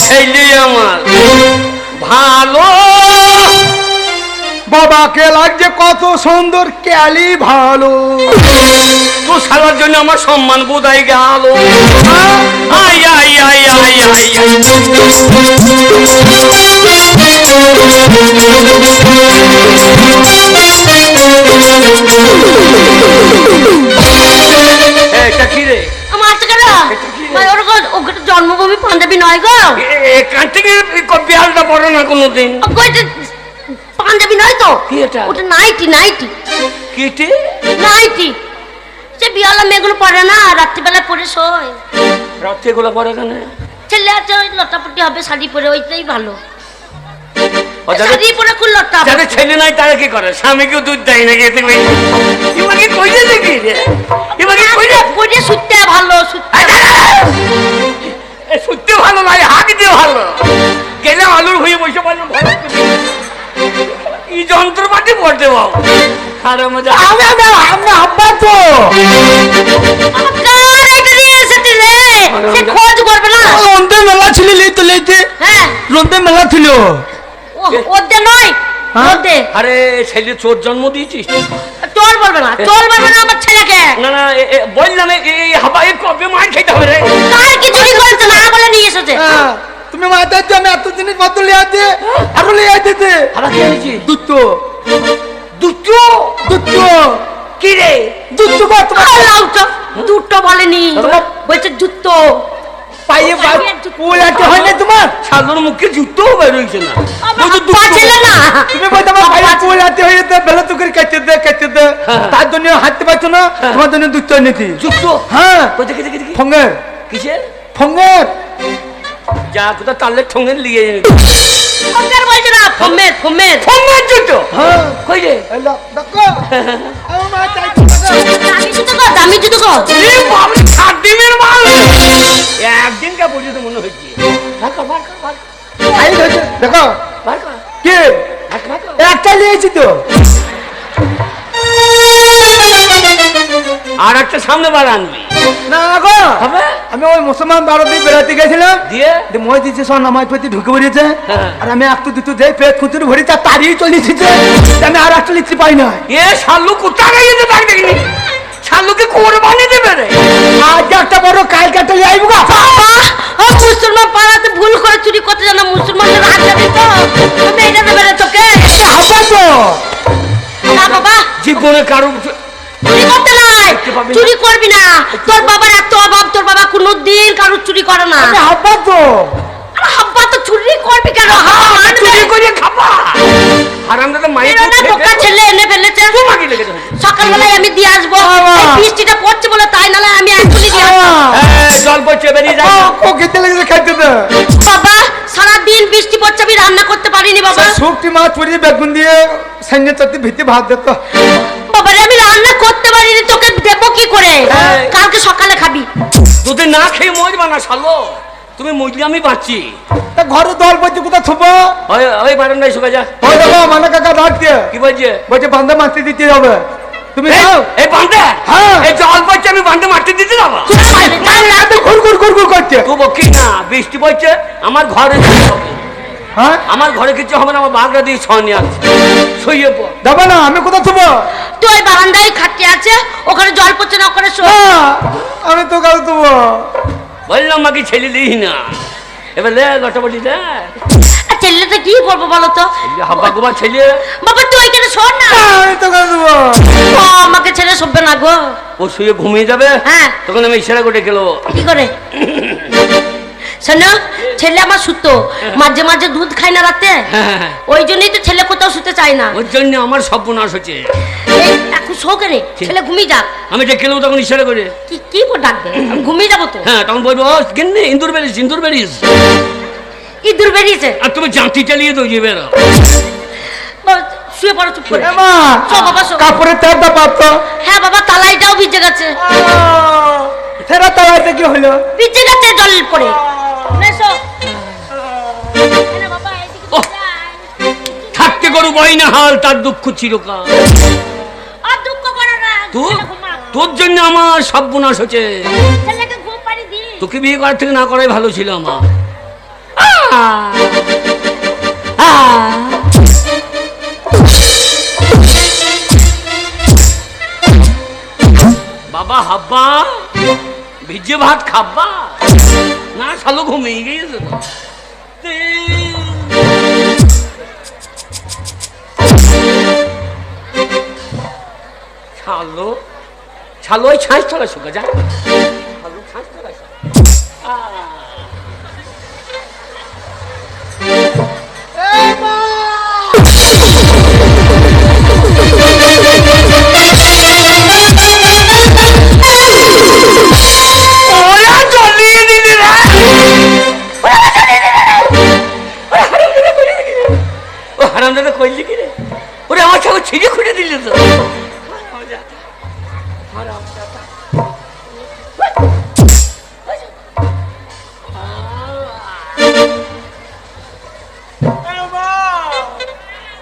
ছেলে আমার ভালো বাবাকে লাগছে কত সুন্দর ক্যালি ভালো তো সারার জন্য আমার সম্মান বোধহয় গেল I I I I I এটা কি রে জন্মভূমি পাঞ্জাবি নয় গো এখান থেকে বিহারটা পড়ে না কোনোদিন পাঞ্জাবি নয় তো কি এটা ওটা নাইটি নাইটি কিটি নাইটি সে বিয়ালা মেয়েগুলো পড়ে না রাত্রিবেলা পরে শোয় রাত্রে এগুলো পরে কেন ছেলে আছে ওই লটাপটি হবে শাড়ি পরে ওইটাই ভালো শাড়ি পরে খুব লটা যাদের ছেলে নাই তারা কি করে স্বামীকেও দুধ দেয় নাকি এবারে কইলে দেখি এবারে কইলে কইলে শুতে ভালো শুতে শুতে ভালো লাগে হাঁক দিয়ে ভালো গেলে আলুর হয়ে বসে পারলো কি যন্ত্রপাতি পড়তে বাবু আর মজা আমি আব্বা তো খোঁজ করবে না রন্দে মেলা ছিল লইতে লইতে হ্যাঁ রন্দে মেলা ছিল ওদের নয় ওদের আরে ছেলে চোর জন্ম দিয়েছিস চল বলবে না চল বলবে না আমার ছেলেকে না না বললাম এই হাবাই কবে মার খেতে হবে রে কার কি চুরি করেছে না বলে নিয়ে এসেছে তুমি মাথায় তো আমি এত জিনিস পত্র লিয়ে আছে আরো লিয়ে দিতে আবার কি হয়েছে দুটো দুটো দুটো কি রে দুটো কত দুটো বলেনি বলছে জুতো পাইয়ে ফুল আছে হয় না তোমার শালোর মুখে জুতো বের হইছে না ছিল না তুমি বলতে আমার পাইয়ে ফুল আছে হয়ে তো বেলা তো করে কেটে দে তার জন্য হাঁটতে পারছো না তোমার জন্য দুটো এনেছি জুতো হ্যাঁ দেখি দেখি দেখি ফঙ্গের কিসের ফঙ্গের যা কোথা তাহলে ঠোঙে লিয়ে ফমের বলছে না ফমের ফমের ফঙ্গের জুতো হ্যাঁ কই রে এলো দেখো আমার মা চাই দামি জুতো গো এ বাবা সাত দিনের মাল একদিন কা পর্যন্ত মনে হচ্ছে আই দেখো কে একটা নিয়েছি তো আর একটা সামনে বার আনবি না গো হবে আমি ওই মুসলমান ভারতে বেড়াতে গেছিলাম দিয়ে মই দিচ্ছে সব নামাজ পড়তে ঢুকে পড়েছে হ্যাঁ। আর আমি একটু দুটো দেই পেট খুঁচুর ভরি তা তাড়িয়ে চলে এসেছে আমি আর একটা লিখতে পাই না এ শালু কোথা গিয়েছে তাক দেখিনি শালুকে কোরবানি দেবে রে আজ একটা বড় কালকে একটা যাইব গা মুসলমান পাড়াতে ভুল করে চুরি করতে জানা মুসলমানদের হাত যাবে তো আমি এটা দেবে রে তোকে হাবা তো না বাবা জীবনে কারো চুরি করতে নাই চুরি করবি না তোর বাবার এত অভাব তোর বাবা কোনোদিন কারো চুরি করে না হাবা তো আব্বা তো চুরি করবি কেন চুরি করে খাবা হারামদাদা মায়ের না বোকা ছেলে এনে ফেলেছে তোমাকে লেগে সকালবেলায় আমি দিয়ে আসবো এই বৃষ্টিটা পড়ছে বলে তাই নালে আমি এখনই দিয়ে আসবো জল পড়ছে বেরিয়ে যায় ও খেতে লেগেছে খাইতে দে বাবা সারাদিন বৃষ্টি পড়ছে আমি রান্না করতে পারিনি বাবা শুকটি মাছ পড়িয়ে বেগুন দিয়ে সাইনে চারটি ভিতে ভাত দিত বাবা রে আমি রান্না করতে পারিনি তোকে দেবো কি করে কালকে সকালে খাবি তোদের না খেয়ে মরবা না শালো তুমি মরলে আমি বাঁচি তা ঘরে দল বলছে কোথা থুবো ওই বারান্দায় শুকা যা ওই দেখো মানে কাকা ডাকছে কি বলছে বলছে বান্ধে মারতে দিতে হবে তুমি যাও এই বান্ধে হ্যাঁ। এই জল পড়ছে আমি বান্ধে মারতে দিতে যাবো ঘুর করছে তবু কি না বৃষ্টি পড়ছে আমার ঘরে যেতে হবে হ্যাঁ আমার ঘরে কিছু হবে না আমার বাগড়া দিয়ে ছনি আছে শুয়ে পড় যাবে না আমি কোথা থুবো তুই ওই বারান্দায় খাটে আছে ওখানে জল পড়ছে না ওখানে শো আমি তো কাল থুবো বললাম মাকে ছেলে দিই না এবার লে লটাপটি দে ছেলেটা কি করবো বলো তো হাব্বা গোবা ছেলে বাবা তুই ওইখানে শোন না আমি তো কাল থুবো আমাকে ছেলে শোবে না গো ও শুয়ে ঘুমিয়ে যাবে হ্যাঁ তখন আমি ইশারা করে গেল কি করে শোনো ছেলে আমার সুতো মাঝে মাঝে দুধ খায় না রাতে ওই জন্যই তো ছেলে কোথাও শুতে চায় না ওর জন্য আমার সর্বনাশ হচ্ছে এখন শো করে ছেলে ঘুমিয়ে যাক আমি ডেকে নেবো তখন ইশারা করে কি কি করে ডাকবে আমি ঘুমিয়ে যাবো তো হ্যাঁ তখন বলবো ও গিন্নি ইন্দুর বেরিস ইঁদুর বেরিয়েছে আর তুমি জাঁতি চালিয়ে তো যাবে না বাবা, শুয়ে পড়ো চুপ করে মা শো বাবা শো কাপড়ের তার দা পাত্র হ্যাঁ বাবা তালাইটাও ভিজে গেছে সেটা তালাইতে কি হলো ভিজে গেছে জল পড়ে নে শো। এনে বাবা, এদিকে ওহ। যাই। থাকতে করু বই না হাল তার দুঃখ চিরকাল আর দুঃখ করো না তোর ছেলে ঘুমা। তোর জন্য আমার সর্বনাশ হচ্ছে ছেলেকে ঘুম পাড়ি দিই তোকে বিয়ে করার থেকে না করাই ভালো ছিল আমার। বাবা হাব্বা ভিজে ভাত খাব্বা না, শালো ঘুমিয়ে গিয়েছে তো। ছালো ছালো ওই ছাঁচ তোলা শুকা যা, ছালো ছাঁচ তোলা হারামদাদা কইলি কি রে? ওরে আমার ছাগল ছিঁড়ে খুঁড়ে দিলে তো।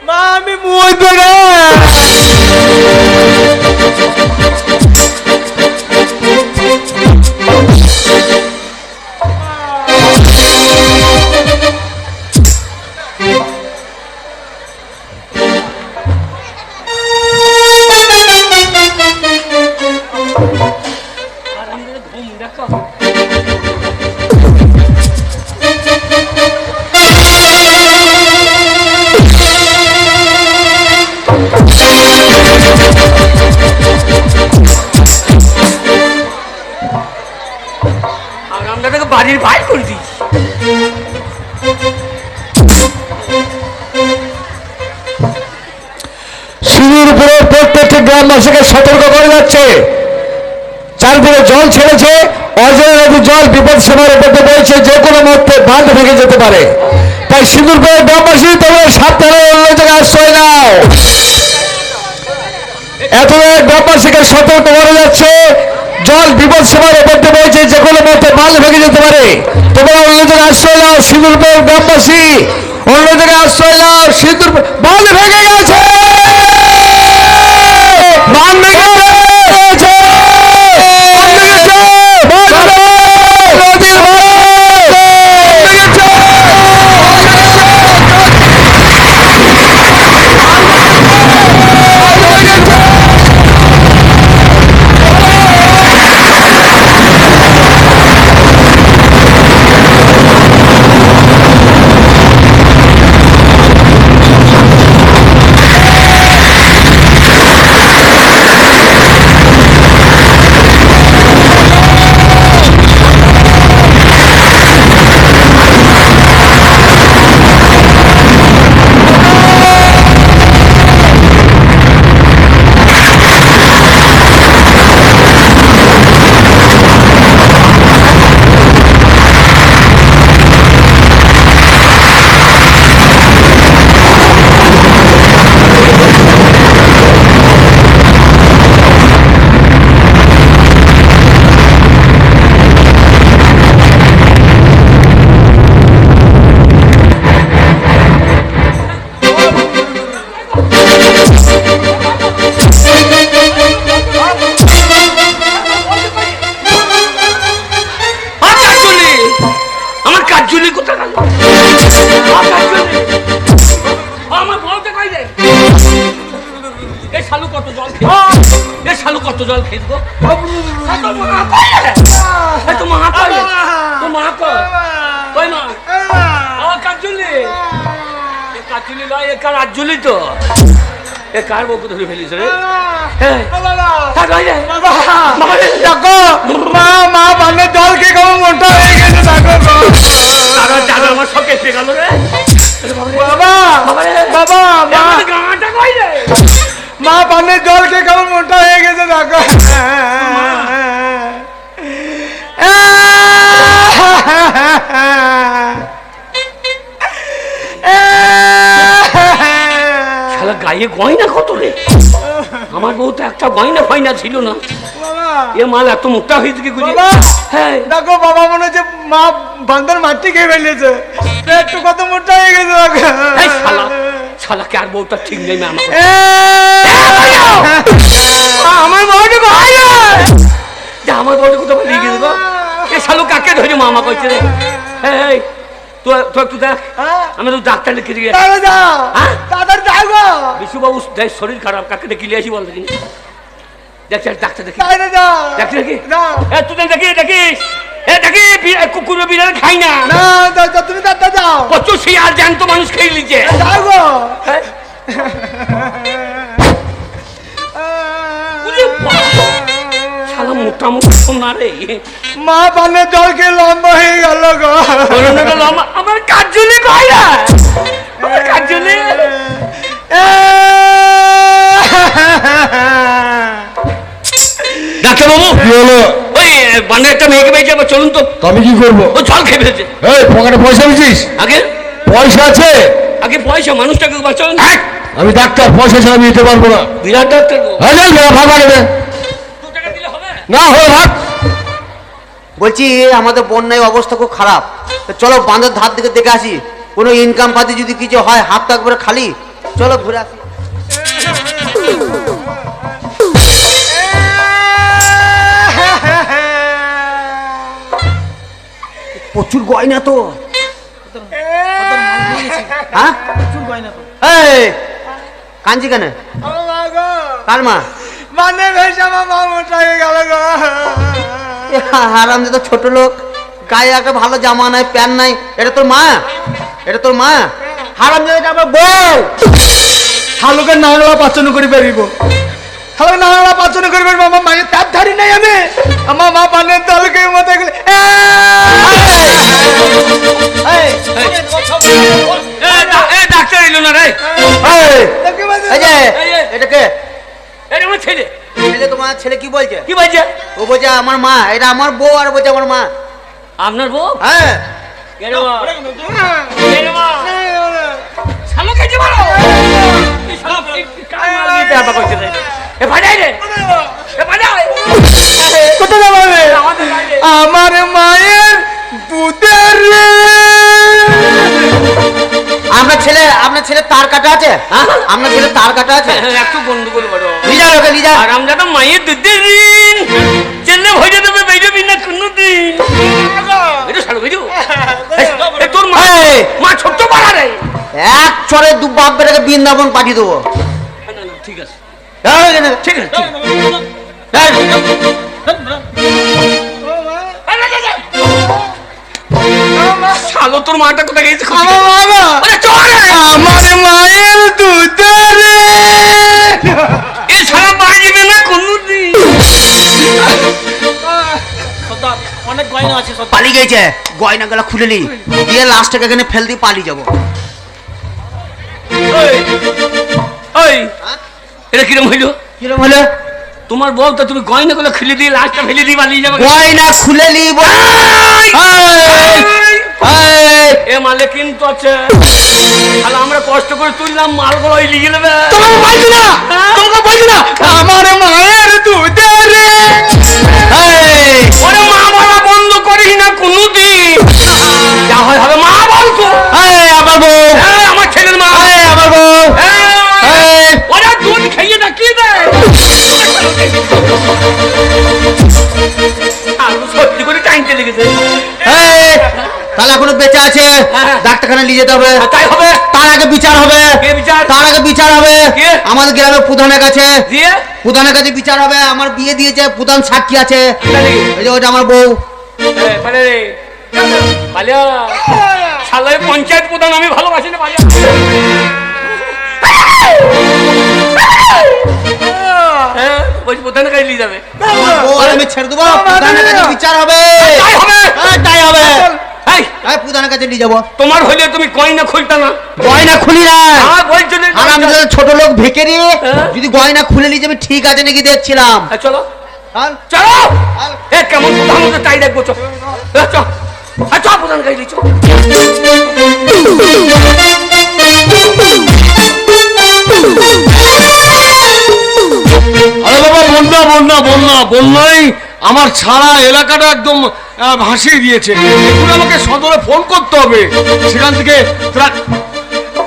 মা আমি মরবো না। বাড়ির বাইর করে দিই। সিঁড়ির উপরে প্রত্যেকটি গ্রামবাসীকে সতর্ক করে যাচ্ছে, চারদিকে জল ছেড়েছে, অজয় নদীর জল বিপদ সীমার উপর বইছে, যে কোনো মুহূর্তে বাঁধ ভেঙে যেতে পারে। তাই সিঁদুরপুরের গ্রামবাসী তোমরা সাবধানে অন্য জায়গায় আশ্রয় নাও। এত গ্রামবাসীকে সতর্ক করে যাচ্ছে, জল বিপদ সীমার উপর বইছে, যে কোনো মুহূর্তে বাঁধ ভেঙে যেতে পারে। তোমরা অন্য জায়গায় আশ্রয় নাও। সিঁদুরপুরের গ্রামবাসী অন্য জায়গায় আশ্রয় নাও। সিঁদুর বাঁধ ভেঙে গেছে, বাঁধ ভেঙে গেছে, কত জল খেয়ে দেবো। কাজুলি তো এ কার বউকে ধরে ফেলিস রে? মা বানের জল খেয়ে কেমন মোটা হয়ে গেছে। আমার সব কেটে গেল রে বাবা। বাবা গাঁটা কই রে? মা পানের জল খেয়ে কেমন মোটা হয়ে গেছে দেখো। শালা গায়ে গয়না কত রে? আমার বউ তো একটা গয়না ফয়না ছিল না। এ মাল এত মোটা হয়েছে কি বুঝি? হ্যাঁ দেখো বাবা মনে হচ্ছে মা বান্দার মাটি খেয়ে ফেলেছে, একটু কত মোটা হয়ে গেছে। শালা শালা কে আর বউটা ঠিক নেই না আমার বউটা ভাই আমার বউটা কোথাও লিখে দেবো। এ শালু কাকে জামা করছে রে। এই তুই একটু দেখ, হ্যাঁ? আমি তো ডাক্তার লিখে দিয়ে তাহলে যাও, হ্যাঁ? তাড়াতাড়ি যাও গো। বিশুবাবু দেখ শরীর খারাপ, কাকে ডেকে নিয়ে আসি বল দেখিনি। দেখছি ডাক্তার দেখি, তাহলে যাও। দেখি দেখি। যাও। তুই দেখিস, দেখি কুকুর বিড়াল খাই না, না, যাও, যাও, তুমি তাড়াতাড়ি যাও। প্রচুর শিয়াল জ্যান্ত মানুষ খেয়ে নিচ্ছে। যাও গো। হ্যাঁ? ওরে বাবা, শালা মোটা মোটা না রে। মা পানে জল খেয়ে লম্বা হয়ে গেল গো। আমার কাজলি কয় না, আমার কাজলি। ডাক্তার বাবু, কি হলো? ওই বান্ডার একটা মেয়েকে পেয়েছে, আবার চলুন তো। আমি কি করবো? ও জল খেয়ে ফেলেছে। এই পকেটে পয়সা দিছিস? আগে পয়সা আছে? আগে পয়সা মানুষটাকে বাঁচান। আমি ডাক্তার, পয়সা ছাড়া আমি দিতে পারবো না। বিরাট ডাক্তার গো। ভাগা নেবে 2 টাকা দিলে হবে? না, হয়ে ভাগ। বলছি আমাদের বন্যায় অবস্থা খুব খারাপ, তো চলো বাঁধের ধার দিকে দেখে আসি, কোনো ইনকাম পাতি যদি কিছু হয়, হাত তো একবারে খালি, চলো ঘুরে আসি। প্রচুর গয়না তো, হ্যাঁ এই, কাঞ্জি কেন? ও মা গো, কার মা? মানে ভেসে আমার মা মোটা হয়ে গেল গো। হারাম তো ছোট লোক, গায়ে একটা ভালো জামা নাই, প্যান্ট নাই, এটা তোর মা? এটা তোর মা? হারাম জায়গাটা আমার বউ। শালুকে নাংলা পাচন করে বেরিব, শালুকে নাংলা পাচন করে বেরিব। আমার মায়ের তাপ ধারি নাই আমি, আমার মা পানের দলকে মতো গেলে ডাক্তার এলো না রে। এই যে এটা কে? এটা আমার ছেলে। ছেলে? তোমার ছেলে কি বলছে? কি বলছে? ও বলছে আমার মা, এটা আমার বউ, আর বলছে আমার মা। আপনার বউ? হ্যাঁ, কেন মা? কেন মা? শালো কেটে মারো। এই শালা কান মারিয়ে দেয়া করছে রে। এ ভাড়াই রে, এ ভাড়াই। কোথায় যাবো আমি? আমাদের বাইরে। আমার মায়ের দুধের আপনার ছেলে তার কাটা আছে? হ্যাঁ? আপনার ছেলে তার কাটা আছে? একটু বন্ধ করে বড় লিজা লোকে লিজা। আর আমরা তো মায়ের দুধের ঋণ চেলে ভরে দেবে, বেরোবি না কোনোদিন। বেরো শালো বেরো। এই তোর মা, এই! মা ছোট্ট পাড়া রে। এক চরে দু বাপ বেটাকে বৃন্দাবন পাঠিয়ে দেবো। না না ঠিক আছে, এই, এই, এই, ঠিক আছে, ঠিক আছে। শালো তোর মাটা কোথায় গেছে? আমার মা গো, আরে চল রে। আমার মায়ের দুধের এই শালা বাজবে না কোনোদিন। অনেক গয়না আছে সব। পালিয়ে গেছে, গয়না গলা খুলে নি দিয়ে লাস্টটাকে এখানে ফেল দিয়ে পালিয়ে যাবো। ওই, ওই, এটা কিরম হইলো? কিরম হলো? তোমার বউ তো তুমি গয়না গুলো খুলে দিয়ে লাশটা ফেলে দিয়ে পালিয়ে যাবে। গয়না খুলে নি এ মালে কিন্তু আছে, তাহলে আমরা কষ্ট করে তুললাম মালগুলো ওই লিখে নেবে। তোমাকে বলছি না, তোমাকে বলছি না, আমার মায়ের দুধের ওরে মা বলা বন্ধ করিস না কোনোদিন, যা হয় হবে। মা বলতো আমার বউ, আমার ছেলের মা, আমার বউ। ওরা দুধ খাইয়ে দেখিয়ে দেয়। সত্যি করে টাইমতে লেগেছে। তাহলে এখনো বেঁচে আছে, হ্যাঁ। ডাক্তারখানা নিয়ে যেতে হবে। তাই হবে। তার আগে বিচার হবে। কে বিচার? তার আগে বিচার হবে কে? আমাদের গ্রামের প্রধানের কাছে। দিয়ে প্রধানের কাছে বিচার হবে। আমার বিয়ে দিয়েছে, প্রধান সাক্ষী আছে। জানি। এই যে ওটা আমার বউ। পালে রে পালিয়া, শালায় পঞ্চায়েত প্রধান আমি ভালোবাসি না, পালিয়া। হ্যাঁ, ওই প্রধানের কাছে নিয়ে যাবে। আমার বউ আর আমি ছেড়ে দেবো। প্রধানের কাছে বিচার হবে। তাই হবে। হ্যাঁ, তাই হবে। এই, তাই প্রধানের কাছে নিয়ে যাবো। তোমার হইলে তুমি গয়না খুলতা না। গয়না খুলি না। বলছো যে আর আমি যদি ছোট লোক ভেকে নিয়ে হ্যাঁ। যদি গয়না খুলে নিয়ে যাবে, ঠিক আছে নাকি দেখছিলাম। চলো চল। চলো। এ কেমন প্রধান হতে তাই দেখবো। চল চল প্রধান কাছে নিয়ে চল। আরে বাবা, বন্যা বন্যা বন্যা বন্যাই আমার সারা এলাকাটা একদম ভাসিয়ে দিয়েছে। এখন আমাকে সদরে ফোন করতে হবে, সেখান থেকে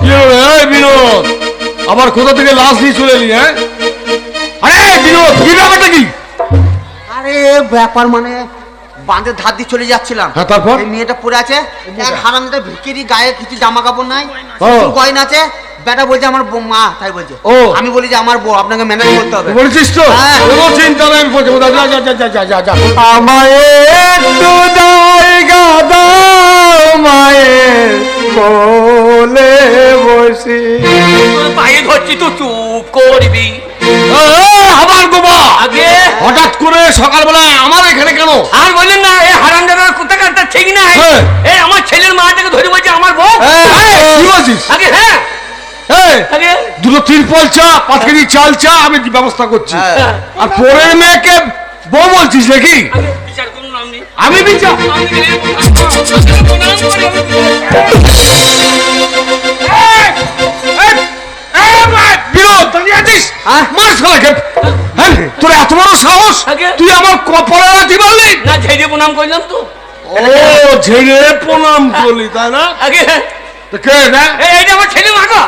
কি হলো? এই বিনোদ, আবার কোথা থেকে লাশ নিয়ে চলে এলি? হ্যাঁ, আরে বিনোদ, কি ব্যাপারটা কি? আরে ব্যাপার মানে বাঁধের ধার দিয়ে চলে যাচ্ছিলাম। হ্যাঁ, তারপর? এই মেয়েটা পড়ে আছে, এক হারামজাদা ভিখিরি, গায়ে কিছু জামা কাপড় নাই, ও। শুধু গয়না আছে। বেটা বলছে আমার মা, তাই বলছে। ও। আমি বলি যে আমার বউ, আপনাকে ম্যানেজ করতে হবে। বলছিস তো হ্যাঁ। কোনো চিন্তা নেই, আমি পৌঁছে দেবো। যা যা যা যা যা যা আমায় একটু জায়গা দাও মায়ের কোলে বসে। তোর পায়ে ধরছি তো চুপ করবি। আবার গোবা আগে হঠাৎ করে সকালবেলা আমার এখানে কেন? আর বললেন না এই হারামজাদার কোথাকার তার ঠিক নাই। হ্যাঁ। এই আমার ছেলের মাটাকে ধরে বলছে আমার বউ। কি বলছিস? আগে হ্যাঁ আগে দুটো তিরপল চা, 5 কেজি চাল চা, আমি ব্যবস্থা করছি। হ্যাঁ। আর পরের মেয়েকে বউ বলছিস নাকি? আগে বিচার করুন আপনি। আমি বিচার বিনোদ দাঁড়িয়ে আছিস? হ্যাঁ? মার শালাকে। হ্যাঁ, তোর এত বড় সাহস, আগে। তুই আমার কপালে রাখি বললি? না ঝেড়ে প্রণাম করলাম তো। ও ঝেড়ে প্রণাম করলি তাই না? আগে তো কে না? এইটা আমার ছেলে মা গো।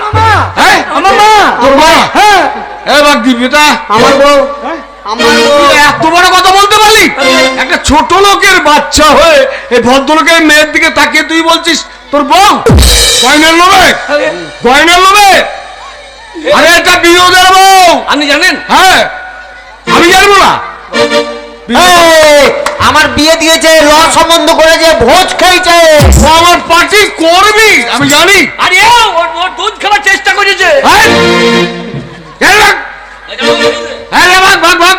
হ্যাঁ, আমার মা। তোর মা? হ্যাঁ। এবার দিবি এটা আমার বউ, আমার বউ। তুই এত বড় কথা বলতে পারলি? একটা ছোট লোকের বাচ্চা হয়ে এই ভদ্রলোকের মেয়ের দিকে তাকিয়ে তুই বলছিস তোর বউ? গয়নার লোভে? গয়নার লোভে? আরে এটা বিনোদের বউ। আপনি জানেন? হ্যাঁ, আমি জানবো না? এই, আমার বিয়ে দিয়েছে, ল সম্বন্ধ করেছে, ভোজ খেয়েছে। ও আমার পার্টি করবি আমি জানি। আরে ওর দুধ খাওয়ার চেষ্টা করেছে। হ্যাঁ? এই ভাগ, হ্যাঁ, রে ভাগ, ভাগ, ভাগ।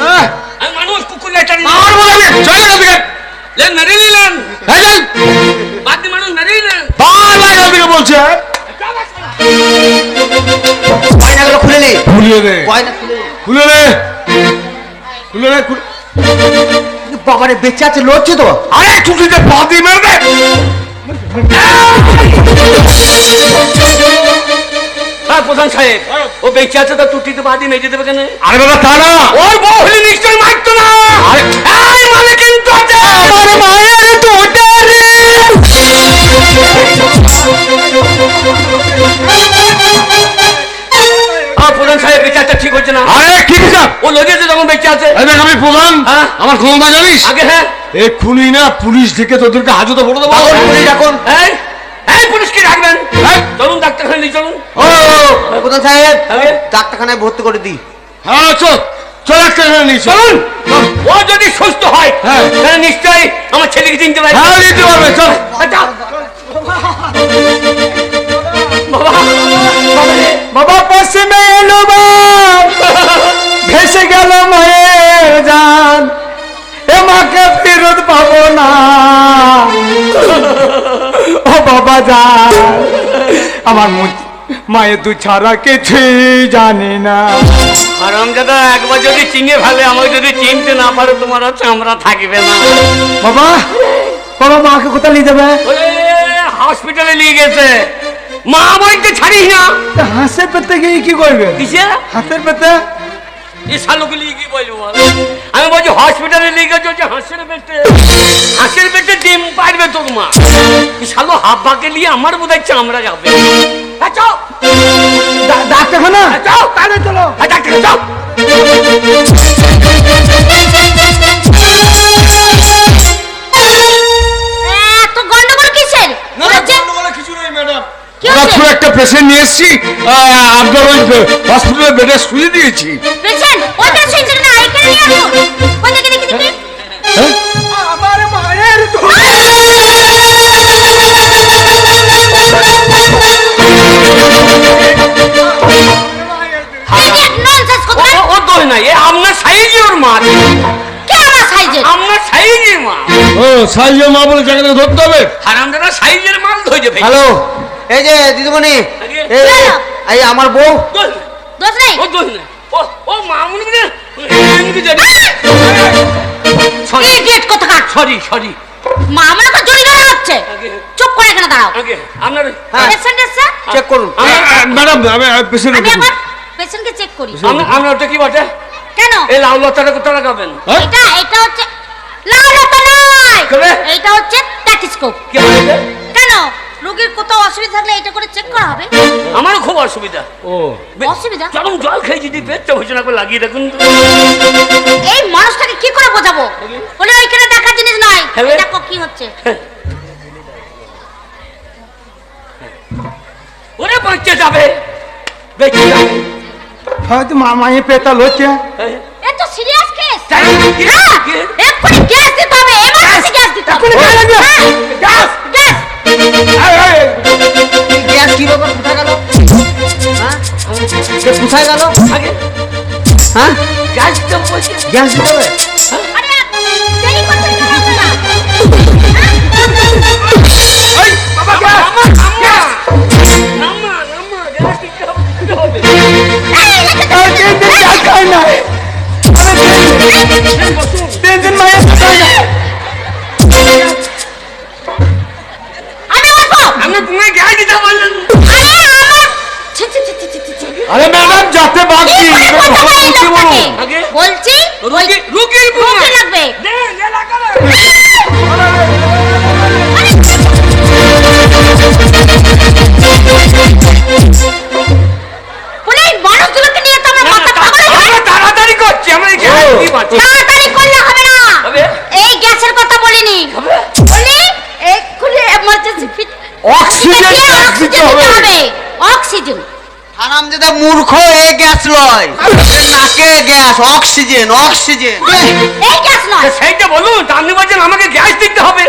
হ্যাঁ, আমি মানুষ কুকুর লেটারি আমার বলে আমি চলে এখান থেকে। মেরে নিলেন। এই চল। বাকি মানুষ মেরে নিলেন। বারবার এখান থেকে বলছে। গয়নাগুলো খুলে নে, খুলিয়ে দে, গয়না খুলে নে। খুলে দে, খুলে দে, খুলে। বাবারে বেঁচে আছে, লড়ছে তো। আরে টুটিতে পা দিয়ে মেরে দে। হ্যাঁ প্রধান সাহেব, ও বেঁচে আছে তো টুটিতে বাদি মেজে দেবে কেন? আরে বাবা তা না, ওর বউ হলে নিশ্চয়ই মারতো না। এই মানে কিন্তু আছে। আমার মায়ের টুটে রে। প্রধান সাহেব বিচারটা ঠিক হচ্ছে না। আরে কি বিচার? ও লজেছে যখন বেঁচে আছে। এই দেখ আমি প্রধান, হ্যাঁ? আমার ক্ষমতা জানিস? আগে হ্যাঁ এক্ষুনি না পুলিশ ডেকে তোদেরকে হাজতে পড়ে দেবো। এখন পুলিশ এখন। এই এই পুলিশকে রাখবেন। এই, চলুন ডাক্তারখানা নিয়ে চলুন। ও, প্রধান সাহেব, আগে ডাক্তারখানায় ভর্তি করে দিই। হ্যাঁ চল, চল একটা নিয়ে চল। চলুন। ও যদি সুস্থ হয় হ্যাঁ। তাহলে নিশ্চয়ই আমার ছেলেকে চিনতে পারবে। হ্যাঁ নিতে পারবে, চল। আচ্ছা। বাবা বাবা রে। বাবা পশ্চিমে এলো বাপ, ভেসে গেল মায়ের জান, এ মাকে ফেরত পাবো না। ও বাবা জান, আমার মায়ের দু ছাড়া কিছুই জানি না। হারামজাদা একবার যদি চিনে ফেলে, আমাকে যদি চিনতে না পারে, তোমার চামড়া থাকবে না। বাবা, বাবা মাকে কোথায় নিয়ে যাবে? হসপিটালে নিয়ে গেছে। মা বলতে ছাড়িস না। হাসে পেতে গিয়ে কি করবে? কিসে? হাতের পেতে? এই শালোকে নিয়ে কি বলবো বল? আমি বলছি হসপিটালে নিয়ে গেছে, হচ্ছে হাঁসের পেটে। হাঁসের পেটে ডিম পারবে তোর মা। এই শালো হাব্বাকে নিয়ে আমার বোধহয় চামড়া যাবে। হ্যাঁ, চল। ডাক্তারখানা? হ্যাঁ, চল। তাহলে চলো। হ্যাঁ, ডাক্তার, চল। এত গন্ডগোল কিসের? হয়েছে? কিছু নেই ম্যাডাম, কি হয়েছে? খুব একটা পেশেন্ট নিয়ে এসেছি, আপনার ওই হসপিটালের বেডে শুয়ে দিয়েছি। পেশেন্ট? ওই পেশেন্টের না, এখানে নিয়ে আসুন। কোন দিকে দেখি দেখি? আমার মায়ের তো ননসেন্স কথা। ও দোষ নাই, এ আপনার সাইজে ওর মা। কে আমার সাইজের? আপনার সাইজে মা। ও সাইজের মা বলে জায়গাটা ধরতে হবে। হারামজাদা সাইজের মাল ধরে ফেলে। হ্যালো, এই যে দিদিমণি, আগে। এই আমার বউ। দোষ নাই, দোষ নেই? ও দোষ নাই। ও মামুনি বলে সরি ইডিয়েট কোথাকার। Sorry sorry. মা আমার কাছে জরিমানা হচ্ছে। আগে চুপ করে এখানে দাঁড়াও। আগে আপনার হ্যাঁ। পেশেন্ট এসছে? চেক করুন। ম্যাডাম আমি পেশেন্ট আমি একবার পেশেন্টকে চেক করি। আপনার ওটা কি বটে? কেন? এই লাউ লতাটা কোথাও লাগাবেন? এটা হচ্ছে লাল লতা নয়। কবে? এটা হচ্ছে স্ট্যাথোস্কোপ। কি হবে? কেন? রোগীর কোথাও অসুবিধা থাকলে এটা করে চেক করা হবে। আমারও খুব অসুবিধা। ও অসুবিধা? চরম জল খেয়ে যদি পেটটা ভোজনা করে লাগিয়ে দেখুন তো। এই মানুষটাকে কি করে বোঝাবো? বলে ওইখানে দেখার জিনিস নয়। হ্যাঁ। দেখো কি হচ্ছে। ওরে বাঁচতে যাবে, বেঁচে যাবে। হয়তো মামাই পেতাল হচ্ছে। এ তো সিরিয়াস কেস। তাই? কি? হ্যাঁ, কি? এক্ষুনি গ্যাস দিতে হবে, এমার্জেন্সি গ্যাস দিতে হবে। এক্ষুনি গ্যাস দিতে হবে। হ্যাঁ, গ্যাস! গ্যাস। এই গ্যাস কি ব্যাপার, কোথায় গেল? হ্যাঁ সে কোথায় গেল? আগে হ্যাঁ গাছটা বসে গ্যাস দিতে হবে? আরে দেরি করছেন কেন আপনারা? এই, বাবা গ্যাস! নামা গ্যাস দিতে হবে। আর 3 দিন গ্যাস খাই না। তিন দিন মায়ের খাই না। আমি বলবো। আমি তোমায় গ্যাস দিতে বললাম। আরে আমার ছি ছি ছি ছি ছি ছি। আরে ম্যাডাম যাতে বাকি এই কথা বলে এই লোকটাকে। আগে? বলছি রুগীর বৌমা। রুগী লাগবে। দে, দে লাগালে। বলে এই মানুষগুলোকে নিয়ে তো আমার না, মাথা পাগল হয়ে আমরা যাবে। তাড়াতাড়ি করছি, আমরা এই গ্যাস দিয়ে বাঁচি। তাড়াতাড়ি করলে হবে না। হবে? এই গ্যাসের কথা বলিনি। হবে? বলি এক্ষুনি এমার্জেন্সি ফিট অক্সিজেন গ্যাস দিতে হবে। অক্সিজেন। হারামজাদা মূর্খ, এ গ্যাস লয়, নাকে গ্যাস, অক্সিজেন অক্সিজেন। এই গ্যাস নয়। সেইটা বলুন, আপনি বলছেন আমাকে গ্যাস দিতে হবে।